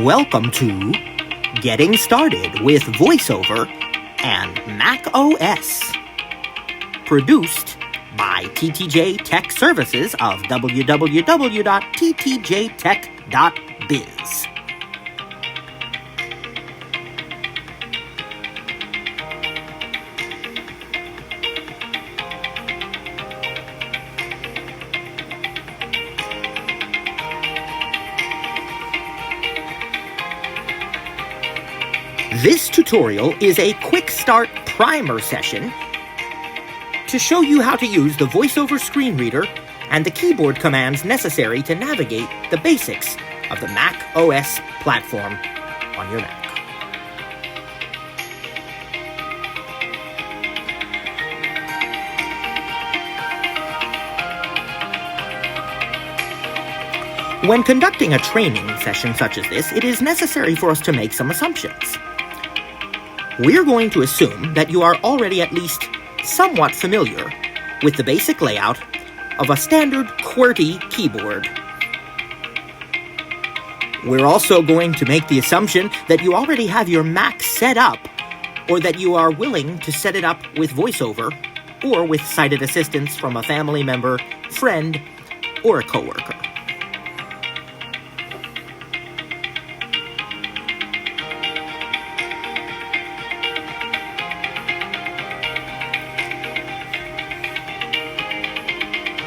Welcome to Getting Started with Voiceover and Mac OS. Produced by TTJ Tech Services of www.ttjtech.biz. This tutorial is a quick start primer session to show you how to use the VoiceOver screen reader and the keyboard commands necessary to navigate the basics of the Mac OS platform on your Mac. When conducting a training session such as this, it is necessary for us to make some assumptions. We're going to assume that you are already at least somewhat familiar with the basic layout of a standard QWERTY keyboard. We're also going to make the assumption that you already have your Mac set up, or that you are willing to set it up with VoiceOver or with sighted assistance from a family member, friend, or a coworker.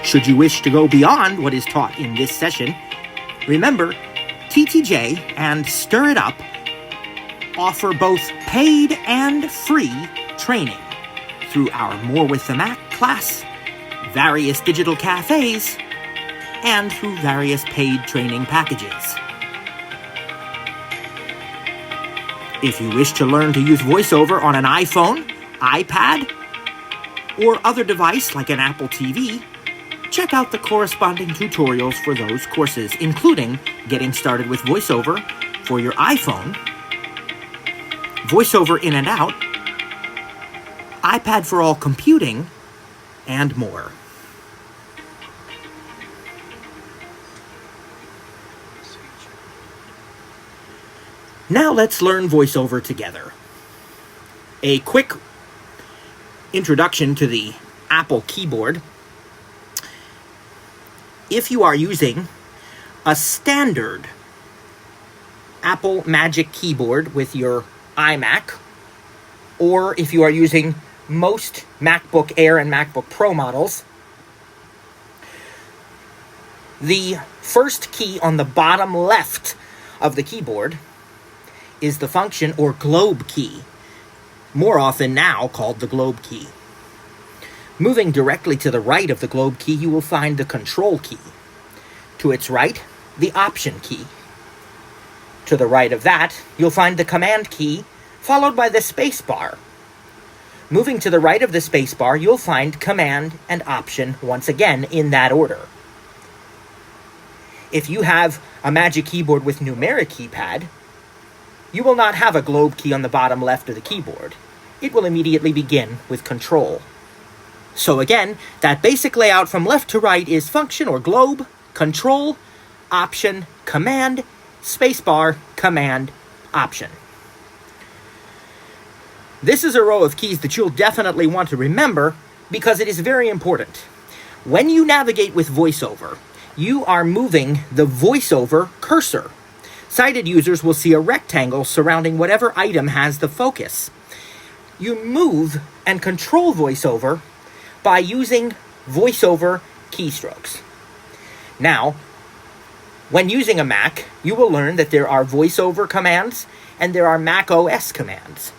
Should you wish to go beyond what is taught in this session, remember, TTJ and Stir It Up offer both paid and free training through our More with the Mac class, various digital cafes, and through various paid training packages. If you wish to learn to use VoiceOver on an iPhone, iPad, or other device like an Apple TV, check out the corresponding tutorials for those courses, including Getting Started with VoiceOver for your iPhone, VoiceOver In and Out, iPad for all computing, and more. Now let's learn VoiceOver together. A quick introduction to the Apple keyboard. If you are using a standard Apple Magic Keyboard with your iMac, or if you are using most MacBook Air and MacBook Pro models, the first key on the bottom left of the keyboard is the function or globe key, more often now called the globe key. Moving directly to the right of the globe key, you will find the control key. To its right, the option key. To the right of that, you'll find the command key, followed by the space bar. Moving to the right of the space bar, you'll find command and option once again in that order. If you have a Magic Keyboard with numeric keypad, you will not have a globe key on the bottom left of the keyboard. It will immediately begin with control. So again, that basic layout from left to right is function or globe, control, option, command, spacebar, command, option. This is a row of keys that you'll definitely want to remember because it is very important. When you navigate with VoiceOver, you are moving the VoiceOver cursor. Sighted users will see a rectangle surrounding whatever item has the focus. You move and control VoiceOver by using VoiceOver keystrokes. Now, when using a Mac, you will learn that there are VoiceOver commands and there are Mac OS commands.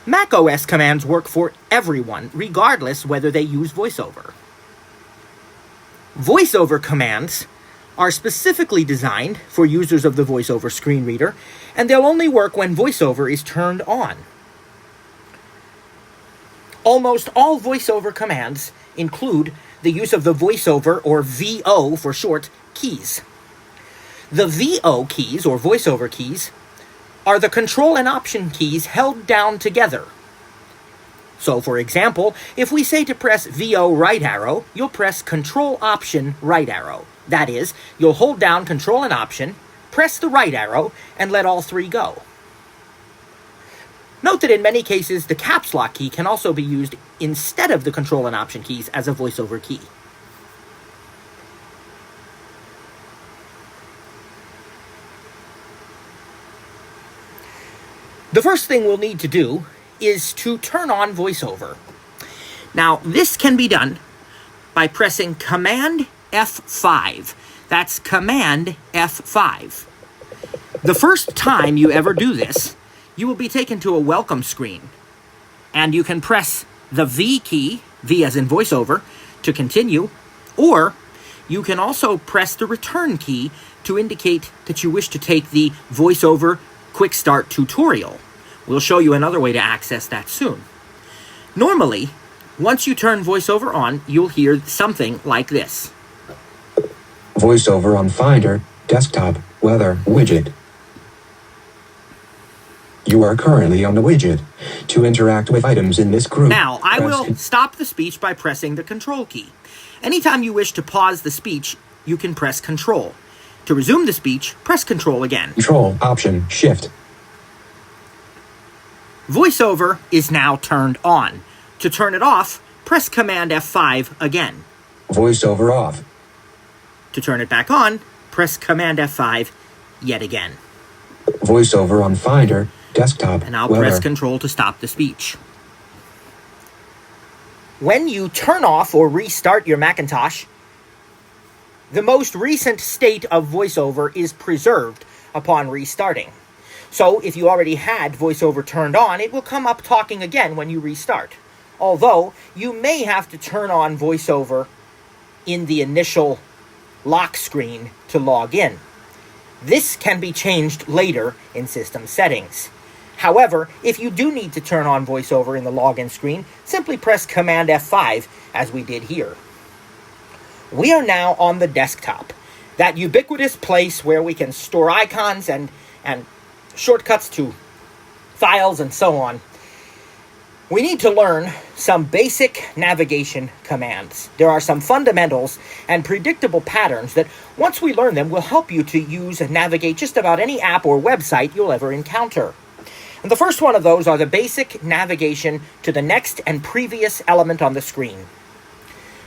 Mac OS commands work for everyone, regardless whether they use VoiceOver. VoiceOver commands are specifically designed for users of the VoiceOver screen reader, and they'll only work when VoiceOver is turned on. Almost all VoiceOver commands include the use of the VoiceOver, or VO for short, keys. The VO keys, or VoiceOver keys, are the control and option keys held down together. So, for example, if we say to press VO right arrow, you'll press Control Option right arrow. That is, you'll hold down Control and Option, press the right arrow and let all three go. Note that in many cases, the caps lock key can also be used instead of the Control and Option keys as a VoiceOver key. The first thing we'll need to do is to turn on VoiceOver. Now, this can be done by pressing Command F5. That's Command F5. The first time you ever do this, you will be taken to a welcome screen, and you can press the V key, V as in VoiceOver, to continue, or you can also press the return key to indicate that you wish to take the VoiceOver Quick Start tutorial. We'll show you another way to access that soon. Normally, once you turn VoiceOver on, you'll hear something like this. VoiceOver on Finder, desktop, weather, widget. You are currently on the widget. To interact with items in this group... Now, I will stop the speech by pressing the Control key. Anytime you wish to pause the speech, you can press Control. To resume the speech, press Control again. Control, Option, Shift. VoiceOver is now turned on. To turn it off, press Command F5 again. VoiceOver off. To turn it back on, press Command F5 yet again. VoiceOver on Finder, desktop, and I'll weather. press Control to stop the speech. When you turn off or restart your Macintosh, the most recent state of VoiceOver is preserved upon restarting. So if you already had VoiceOver turned on, it will come up talking again when you restart. Although, you may have to turn on VoiceOver in the initial lock screen to log in. This can be changed later in system settings. However, if you do need to turn on VoiceOver in the login screen, simply press Command F5, as we did here. We are now on the desktop, that ubiquitous place where we can store icons and shortcuts to files and so on. We need to learn some basic navigation commands. There are some fundamentals and predictable patterns that, once we learn them, will help you to use and navigate just about any app or website you'll ever encounter. And the first one of those are the basic navigation to the next and previous element on the screen.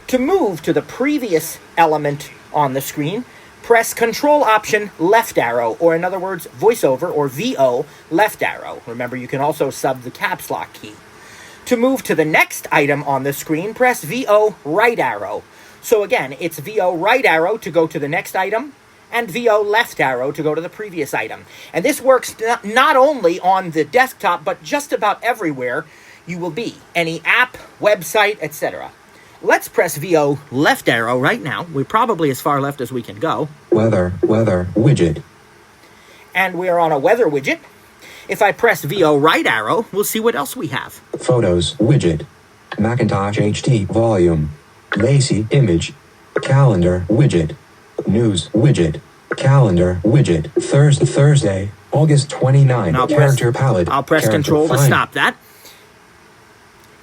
To move to the previous element on the screen, press Control Option left arrow, or in other words, VoiceOver or VO left arrow. Remember, you can also sub the caps lock key. To move to the next item on the screen, press VO right arrow. So again, it's VO right arrow to go to the next item, and VO left arrow to go to the previous item. And this works not only on the desktop, but just about everywhere you will be. Any app, website, etc. Let's press VO left arrow right now. We're probably as far left as we can go. Weather widget. And we're on a weather widget. If I press VO right arrow, we'll see what else we have. Photos widget. Macintosh HD volume. Lacy image. Calendar widget. News widget. Calendar widget. Thursday, August 29. Character palette. I'll press Control to stop that.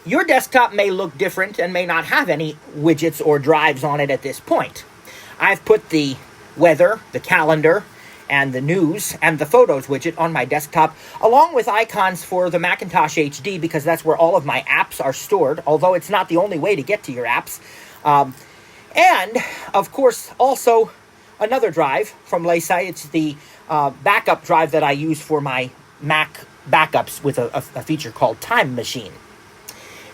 Your desktop may look different and may not have any widgets or drives on it at this point. I've put the weather, the calendar, and the news and the photos widget on my desktop, along with icons for the Macintosh HD, because that's where all of my apps are stored, although it's not the only way to get to your apps. And, of course, also another drive from Lacy. It's the backup drive that I use for my Mac backups with a feature called Time Machine.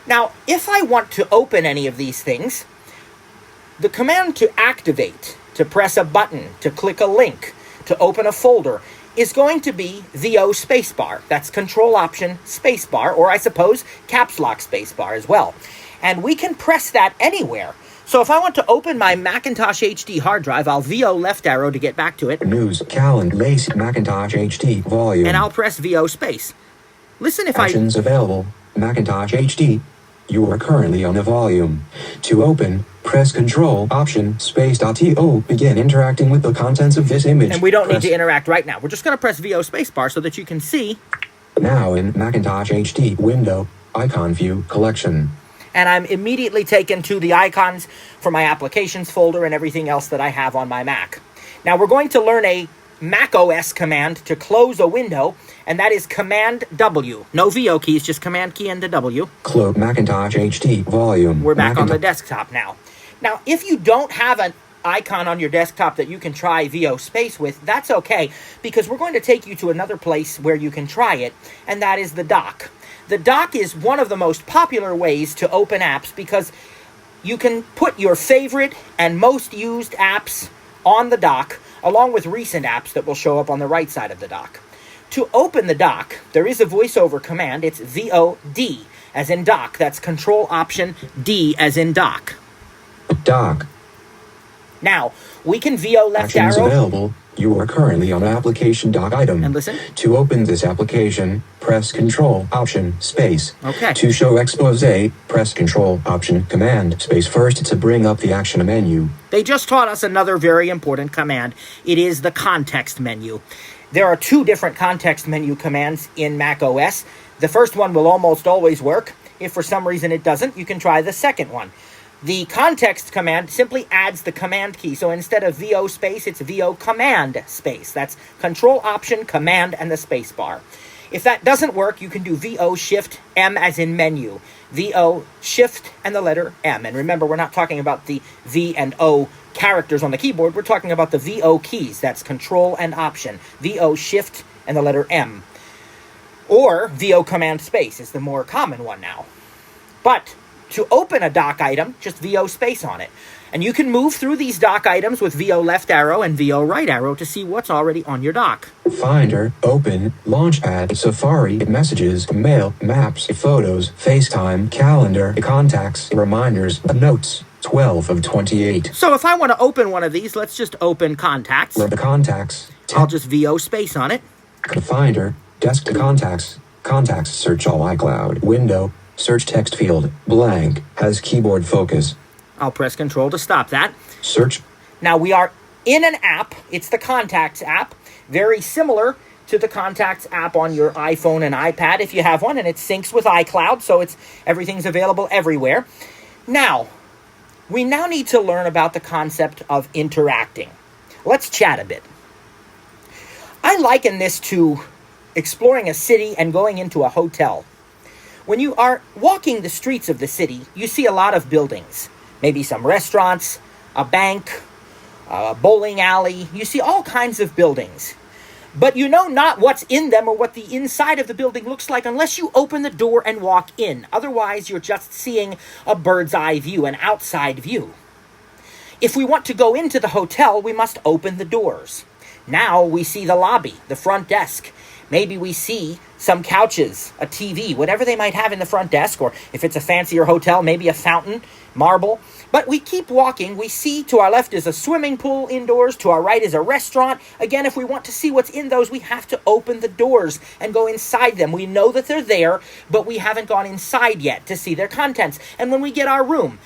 Now, if I want to open any of these things, the command to activate, to press a button, to click a link, to open a folder, is going to be VO spacebar. That's Control Option spacebar, or I suppose Caps Lock spacebar as well. And we can press that anywhere. So if I want to open my Macintosh HD hard drive, I'll VO left arrow to get back to it. News, calendar, Lacy, Macintosh HD volume. And I'll press VO space. Listen if Actions available. Macintosh HD. You are currently on a volume. To open, press Control Option Space.to begin interacting with the contents of this image. And we don't need to interact right now. We're just going to press VO spacebar so that you can see. Now in Macintosh HD window, icon view collection. And I'm immediately taken to the icons for my applications folder and everything else that I have on my Mac. Now we're going to learn a Mac OS command to close a window, and that is Command W. No VO keys, just Command key and the W. Close Macintosh HD volume. We're back on the desktop now. Now, if you don't have an icon on your desktop that you can try VO space with, that's okay, because we're going to take you to another place where you can try it, and that is the dock. The dock is one of the most popular ways to open apps because you can put your favorite and most used apps on the dock, along with recent apps that will show up on the right side of the dock. To open the dock, there is a VoiceOver command. It's VOD, as in dock. That's Control Option D, as in dock. Dock. Now, we can VO left Actions arrow. available. You are currently on application dock item. And listen. To open this application, press Control Option Space. Okay. To show expose, press Control Option Command Space first to bring up the action menu. They just taught us another very important command. It is the context menu. There are two different context menu commands in Mac OS. The first one will almost always work. If for some reason it doesn't, you can try the second one. The context command simply adds the command key. So instead of VO space, it's VO command space. That's Control Option Command and the space bar. If that doesn't work, you can do VO Shift M as in menu. VO Shift and the letter M. And remember, we're not talking about the V and O characters on the keyboard. We're talking about the VO keys. That's Control and Option. VO Shift and the letter M. Or VO Command Space is the more common one now. But to open a dock item, just VO space on it. And you can move through these dock items with VO left arrow and VO right arrow to see what's already on your dock. Finder, Open, Launchpad, Safari, Messages, Mail, Maps, Photos, FaceTime, Calendar, Contacts, Reminders, Notes. 12 of 28. So if I want to open one of these, let's just open Contacts. The Contacts. I'll just VO space on it. Finder, Desk to Contacts. Contacts, search all iCloud. Window, search text field, blank, has keyboard focus. I'll press Control to stop that. Search. Now we are in an app. It's the Contacts app. Very similar to the Contacts app on your iPhone and iPad if you have one, and it syncs with iCloud, so everything's available everywhere. Now, we now need to learn about the concept of interacting. Let's chat a bit. I liken this to exploring a city and going into a hotel. When you are walking the streets of the city, you see a lot of buildings. Maybe some restaurants, a bank, a bowling alley. You see all kinds of buildings. But you know not what's in them or what the inside of the building looks like unless you open the door and walk in. Otherwise, you're just seeing a bird's eye view, an outside view. If we want to go into the hotel, we must open the doors. Now we see the lobby, the front desk. Maybe we see some couches, a TV, whatever they might have in the front desk, or if it's a fancier hotel, maybe a fountain, marble. But we keep walking. We see to our left is a swimming pool indoors. To our right is a restaurant. Again, if we want to see what's in those, we have to open the doors and go inside them. We know that they're there, but we haven't gone inside yet to see their contents. And when we get our room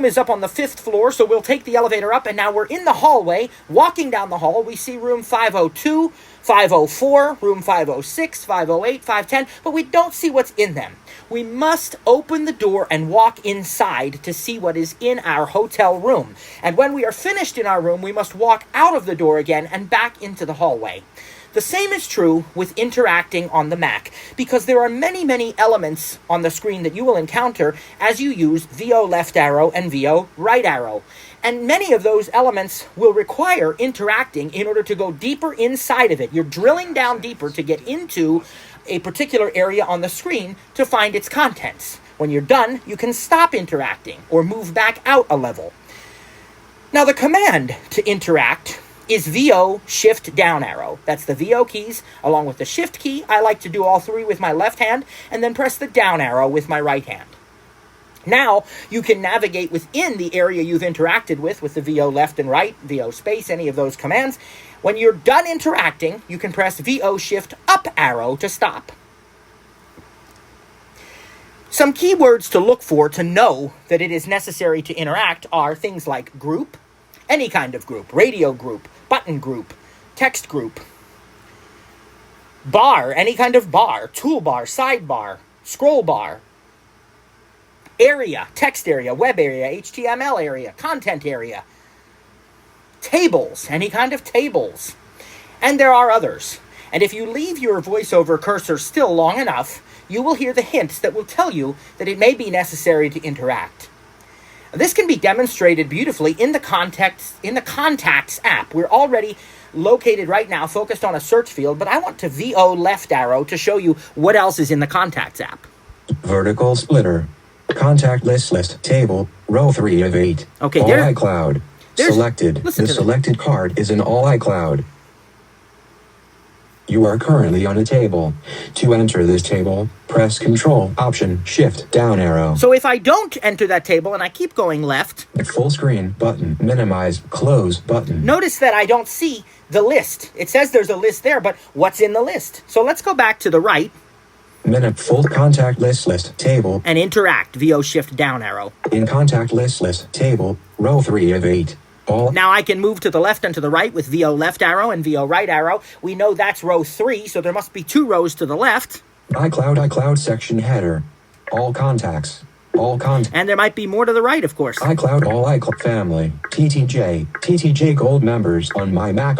is up on the 5th floor, so we'll take the elevator up, and now we're in the hallway. Walking down the hall, we see room 502, 504, room 506, 508, 510, but we don't see what's in them. We must open the door and walk inside to see what is in our hotel room. And when we are finished in our room, we must walk out of the door again and back into the hallway. The same is true with interacting on the Mac, because there are many, many elements on the screen that you will encounter as you use VO left arrow and VO right arrow. And many of those elements will require interacting in order to go deeper inside of it. You're drilling down deeper to get into a particular area on the screen to find its contents. When you're done, you can stop interacting or move back out a level. Now, the command to interact is VO Shift down arrow. That's the VO keys along with the Shift key. I like to do all three with my left hand and then press the down arrow with my right hand. Now, you can navigate within the area you've interacted with the VO left and right, VO space, any of those commands. When you're done interacting, you can press VO Shift up arrow to stop. Some keywords to look for to know that it is necessary to interact are things like group, any kind of group, radio group, button group, text group, bar, any kind of bar, toolbar, sidebar, scroll bar, area, text area, web area, HTML area, content area, tables, any kind of tables, And there are others. And if you leave your VoiceOver cursor still long enough, you will hear the hints that will tell you that it may be necessary to interact. This can be demonstrated beautifully in the Contacts app. We're already located right now, focused on a search field, but I want to VO left arrow to show you what else is in the Contacts app. Vertical splitter. Contact list table, row 3 of 8. Okay, all iCloud. Selected. The selected card is in all iCloud. You are currently on a table. To enter this table, press Control, Option, Shift, down arrow. So if I don't enter that table and I keep going left... Full screen button, minimize, close button. Notice that I don't see the list. It says there's a list there, but what's in the list? So let's go back to the right. Full contact list table. And interact, VO Shift, down arrow. In contact list table, row 3 of 8. Now I can move to the left and to the right with VO left arrow and VO right arrow. We know that's row 3, so there must be 2 rows to the left. iCloud section header. All contacts. And there might be more to the right, of course. iCloud, all iCloud family. TTJ Gold members on my Mac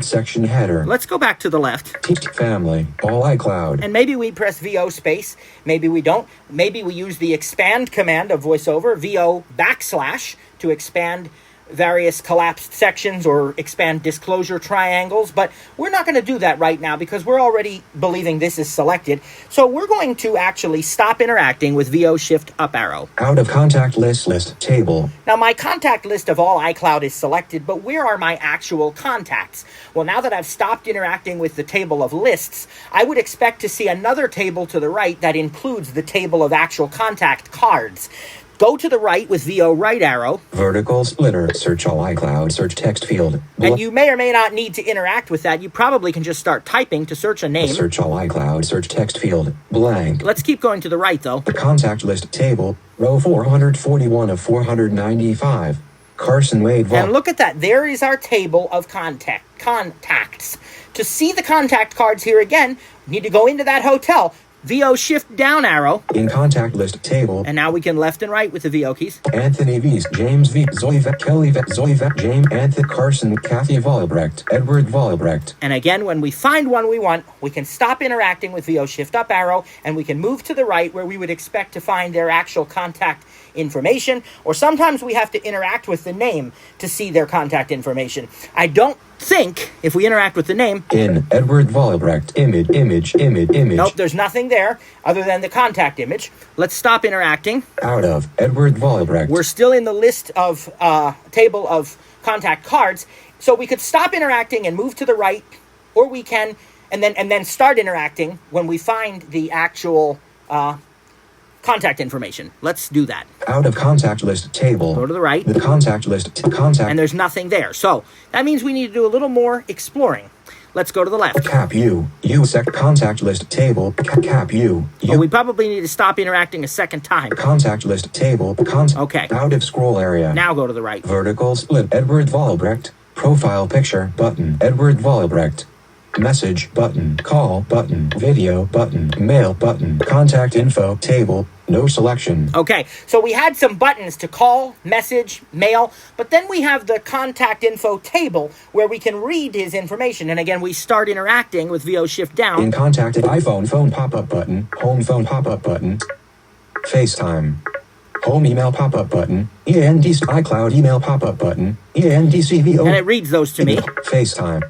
section header. Let's go back to the left. Family, all iCloud. And maybe we press VO space. Maybe we don't. Maybe we use the expand command of VoiceOver, VO backslash, to expand various collapsed sections or expand disclosure triangles, but we're not going to do that right now because we're already believing this is selected. So we're going to actually stop interacting with VO Shift up arrow. Out of contact list table. Now my contact list of all iCloud is selected, but where are my actual contacts? Well, now that I've stopped interacting with the table of lists, I would expect to see another table to the right that includes the table of actual contact cards. Go to the right with VO right arrow. Vertical splitter. Search all iCloud. Search text field. And you may or may not need to interact with that. You probably can just start typing to search a name. Search all iCloud. Search text field. Blank. Let's keep going to the right, though. The contact list table. Row 441 of 495. Carson Wade. And look at that. There is our table of contacts. To see the contact cards here again, you need to go into that hotel. VO Shift down arrow. In contact list table. And now we can left and right with the VO keys. Anthony V's, James V, Zoe Vett, Kelly Vett, Zoe Vett, James, Anthony Carson, Kathy Vollebrecht, Edward Vollebrecht. And again, when we find one we want, we can stop interacting with VO Shift up arrow, and we can move to the right where we would expect to find their actual contact information, or sometimes we have to interact with the name to see their contact information. I don't think, if we interact with the name... In Edward Vollebrecht, image. Nope, there's nothing there other than the contact image. Let's stop interacting. Out of Edward Vollebrecht. We're still in the list of table of contact cards, so we could stop interacting and move to the right, or we can, and then start interacting when we find the actual contact information. Let's do that. Out of contact list table. Go to the right. The contact list And there's nothing there. So that means we need to do a little more exploring. Let's go to the left. Cap U. Contact list table. Cap U. Well, we probably need to stop interacting a second time. Contact list table. Okay. Out of scroll area. Now go to the right. Vertical split. Edward Vollebrecht. Profile picture button. Edward Vollebrecht. Message button. Call button. Video button. Mail button. Contact info table. No selection. Okay, so we had some buttons to call, message, mail, but then we have the contact info table where we can read his information. And again, we start interacting with VO Shift down. In contact, iPhone phone pop-up button. Home phone pop-up button. FaceTime. Home email pop-up button. iCloud email pop-up button. ENDCVO. And it reads those to me. FaceTime.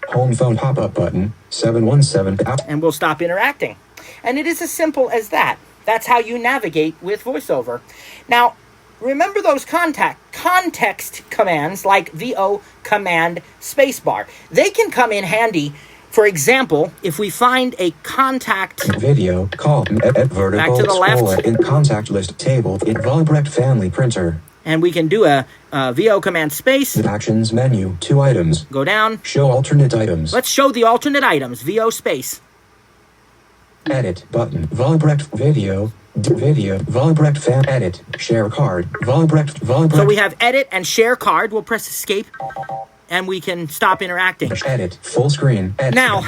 Home phone pop-up button. 717. And we'll stop interacting. And it is as simple as that. That's how you navigate with VoiceOver. Now, remember those context commands like VO command spacebar. They can come in handy. For example, if we find a contact video call at vertical back to the left in contact list table in Vollebrecht family printer. And we can do a VO command space. Actions menu, 2 items. Go down. Show alternate items. Let's show the alternate items. VO space. Edit button. Vollebrecht video. Video. Vollebrecht fan. Edit. Share card. Vollebrecht. So we have edit and share card. We'll press escape. And we can stop interacting. Edit. Full screen. Edit. Now,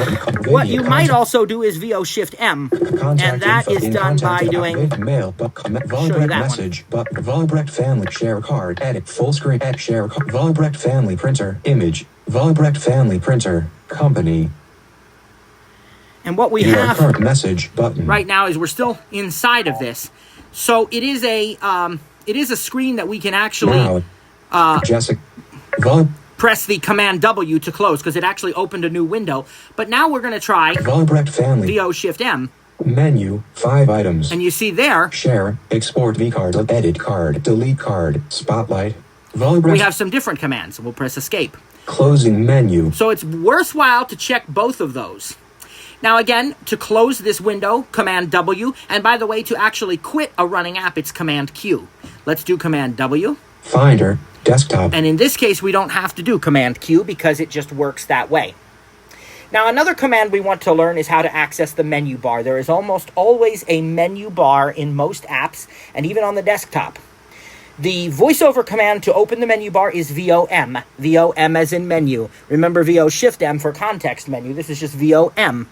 what you might also do is VO Shift M. And that is done by doing... Mail. Vollebrecht message. Vollebrecht family. Share card. Edit. Full screen. Edit. Share card. Vollebrecht family printer. Image. Volbrecht Family Printer Company. And what we Your have current message button. right now is we're still inside of this. So it is a screen that we can actually Now, Jessica. press the Command W to close because it actually opened a new window. But now we're going to try Volbrecht Family. VO Shift M. Menu, 5 items. And you see there, Share, export vCard, edit card, delete card, spotlight. Volbrecht. we have some different commands. We'll press Escape. Closing menu. So it's worthwhile to check both of those. Now again, to close this window, Command W. And by the way, to actually quit a running app, it's Command Q. Let's do Command W. Finder, desktop. And in this case, we don't have to do Command Q because it just works that way. Now, another command we want to learn is how to access the menu bar. There is almost always a menu bar in most apps, and even on the desktop. The VoiceOver command to open the menu bar is VOM. VOM as in menu. Remember VO Shift M for context menu. This is just VOM.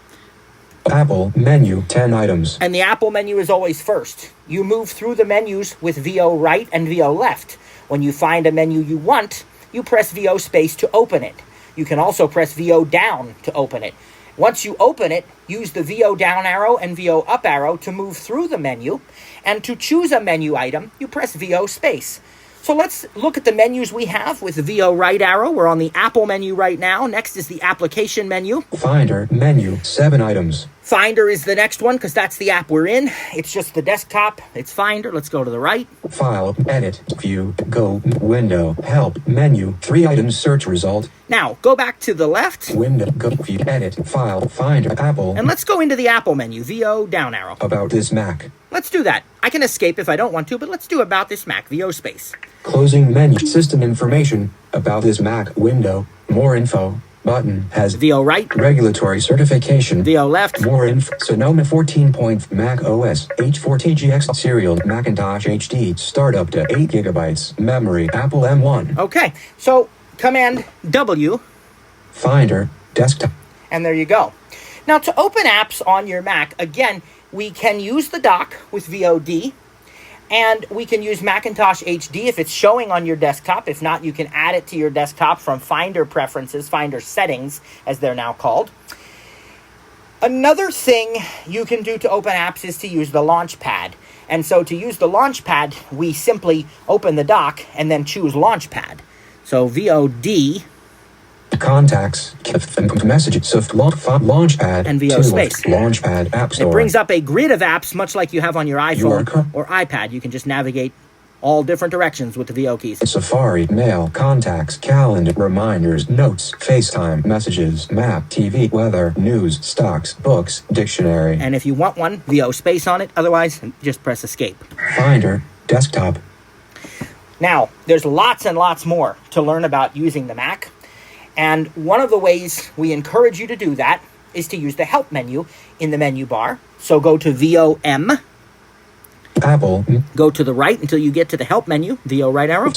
Apple menu, 10 items. And the Apple menu is always first. You move through the menus with VO right and VO left. When you find a menu you want, you press VO space to open it. You can also press VO down to open it. Once you open it, use the VO down arrow and VO up arrow to move through the menu. And to choose a menu item, you press VO space. So let's look at the menus we have with the VO right arrow. We're on the Apple menu right now. Next is the application menu. Finder menu, 7 items. Finder is the next one because that's the app we're in. It's just the desktop. It's Finder. Let's go to the right. File, edit, view, go, window, help, menu, 3 items, search result. Now, go back to the left. Window, go, view, edit, file, finder, Apple. And let's go into the Apple menu. VO down arrow. About this Mac. Let's do that. I can escape if I don't want to, but let's do About This Mac. VO space. Closing menu, system information, about this Mac, window, more info, button, has VO right. regulatory certification. VO left. More info, Sonoma 14. Mac OS, H4TGX serial, Macintosh HD, start up to 8 gigabytes, memory, Apple M1. Okay, so Command W. Finder, desktop. And there you go. Now, to open apps on your Mac, again, we can use the dock with VOD, and we can use Macintosh HD if it's showing on your desktop. If not, you can add it to your desktop from Finder Preferences, Finder Settings, as they're now called. Another thing you can do to open apps is to use the Launchpad. And so to use the Launchpad, we simply open the dock and then choose Launchpad. So VOD. Contacts, messages, Launchpad, and VO space. Launchpad, App Store. It brings up a grid of apps, much like you have on your iPhone or iPad. You can just navigate all different directions with the VO keys. Safari, Mail, Contacts, Calendar, Reminders, Notes, FaceTime, Messages, Map, TV, Weather, News, Stocks, Books, Dictionary. And if you want one, VO space on it. Otherwise, just press Escape. Finder, Desktop. Now, there's lots and lots more to learn about using the Mac. And one of the ways we encourage you to do that is to use the Help menu in the menu bar. So go to VOM. Apple. Go to the right until you get to the Help menu. VO right arrow.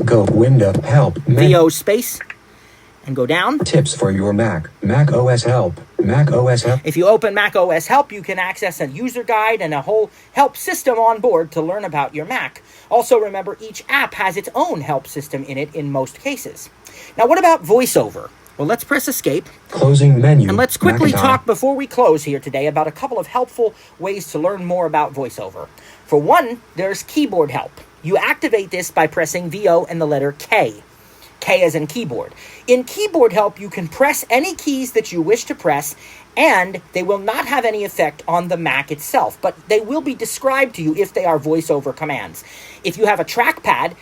Go window, Help. VO space. And go down. Tips for your Mac. Mac OS Help. Mac OS Help. If you open Mac OS Help, you can access a user guide and a whole help system on board to learn about your Mac. Also, remember, each app has its own help system in it in most cases. Now, what about VoiceOver? Well, let's press Escape. Closing menu. And let's quickly Macintosh. talk before we close here today about a couple of helpful ways to learn more about VoiceOver. For one, there's keyboard help. You activate this by pressing VO and the letter K. K as in keyboard. In keyboard help, you can press any keys that you wish to press, and they will not have any effect on the Mac itself, but they will be described to you if they are VoiceOver commands. If you have a trackpad,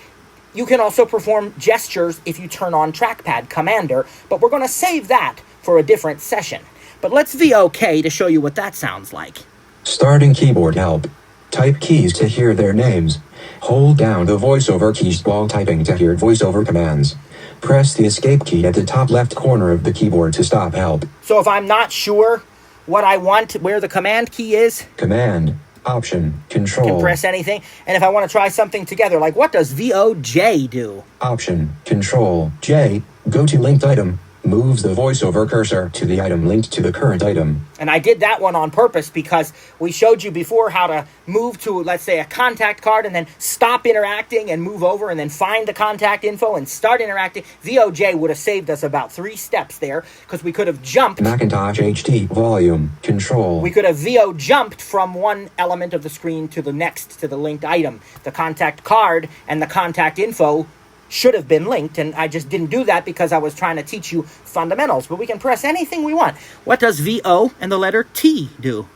you can also perform gestures if you turn on Trackpad Commander, but we're going to save that for a different session. But let's VOK to show you what that sounds like. Starting keyboard help. Type keys to hear their names. Hold down the VoiceOver keys while typing to hear VoiceOver commands. Press the escape key at the top left corner of the keyboard to stop help. So if I'm not sure what I want, where the command key is, Command, Option, Control. I can press anything. And if I want to try something together, like what does VOJ do? Option, Control, J, go to linked item, moves the voiceover cursor to the item linked to the current item. And I did that one on purpose because we showed you before how to move to, let's say, a contact card and then stop interacting and move over and then find the contact info and start interacting. VOJ would have saved us about 3 steps there because we could have jumped. Macintosh HD volume control. We could have VO jumped from one element of the screen to the next, to the linked item. The contact card and the contact info should have been linked, and I just didn't do that because I was trying to teach you fundamentals. But we can press anything we want. What does VO and the letter T do?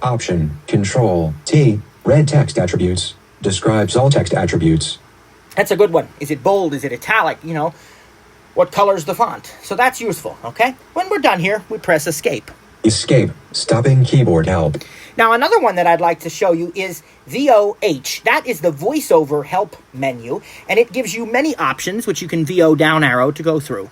Option Control T. Red text attributes. Describes all text attributes. That's a good one. Is it bold? Is it italic? You know, what color's the font? So that's useful, okay? When we're done here, we press Escape. Escape. Stopping keyboard help. Now, another one that I'd like to show you is VOH. That is the VoiceOver help menu, and it gives you many options, which you can VO down arrow to go through.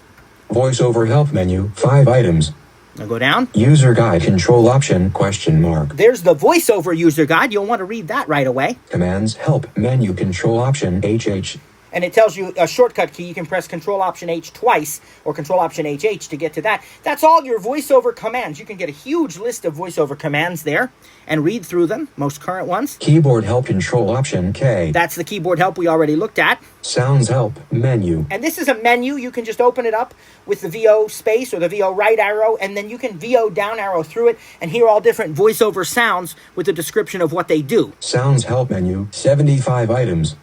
VoiceOver help menu, 5 items. Now go down. User guide control option, question mark. There's the VoiceOver user guide. You'll want to read that right away. Commands help menu control option, HH. And it tells you a shortcut key. You can press Control-Option-H twice or Control-Option-HH to get to that. That's all your VoiceOver commands. You can get a huge list of VoiceOver commands there and read through them, most current ones. Keyboard help Control-Option K. That's the keyboard help we already looked at. Sounds help menu. And this is a menu. You can just open it up with the VO space or the VO right arrow, and then you can VO down arrow through it and hear all different VoiceOver sounds with a description of what they do. Sounds help menu, 75 items.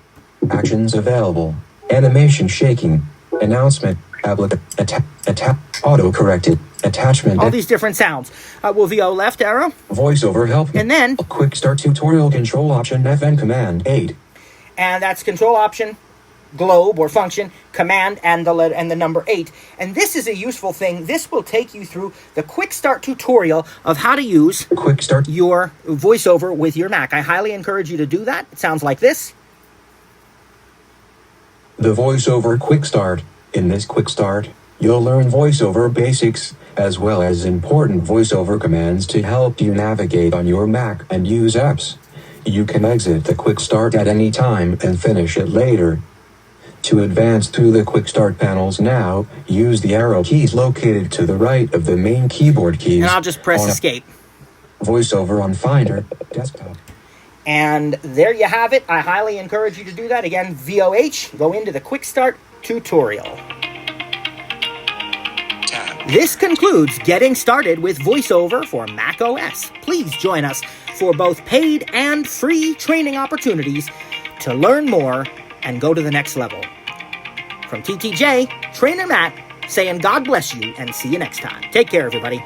Actions available. Animation shaking. Announcement. Attack. Auto-corrected. Attachment. All these different sounds. We'll VO left arrow. VoiceOver help. And then Quick start tutorial control option FN command 8. And that's Control Option, globe or function, command, and the letter and the number 8. And this is a useful thing. This will take you through the quick start tutorial of how to use Quick start your VoiceOver with your Mac. I highly encourage you to do that. It sounds like this. The VoiceOver Quick Start. In this Quick Start, you'll learn VoiceOver basics, as well as important VoiceOver commands to help you navigate on your Mac and use apps. You can exit the Quick Start at any time and finish it later. To advance through the Quick Start panels now, use the arrow keys located to the right of the main keyboard keys. And I'll just press Escape. VoiceOver on Finder, desktop. And there you have it. I highly encourage you to do that. Again, VOH, go into the Quick Start tutorial. This concludes getting started with VoiceOver for Mac OS. Please join us for both paid and free training opportunities to learn more and go to the next level. From TTJ, Trainer Matt, saying God bless you and see you next time. Take care, everybody.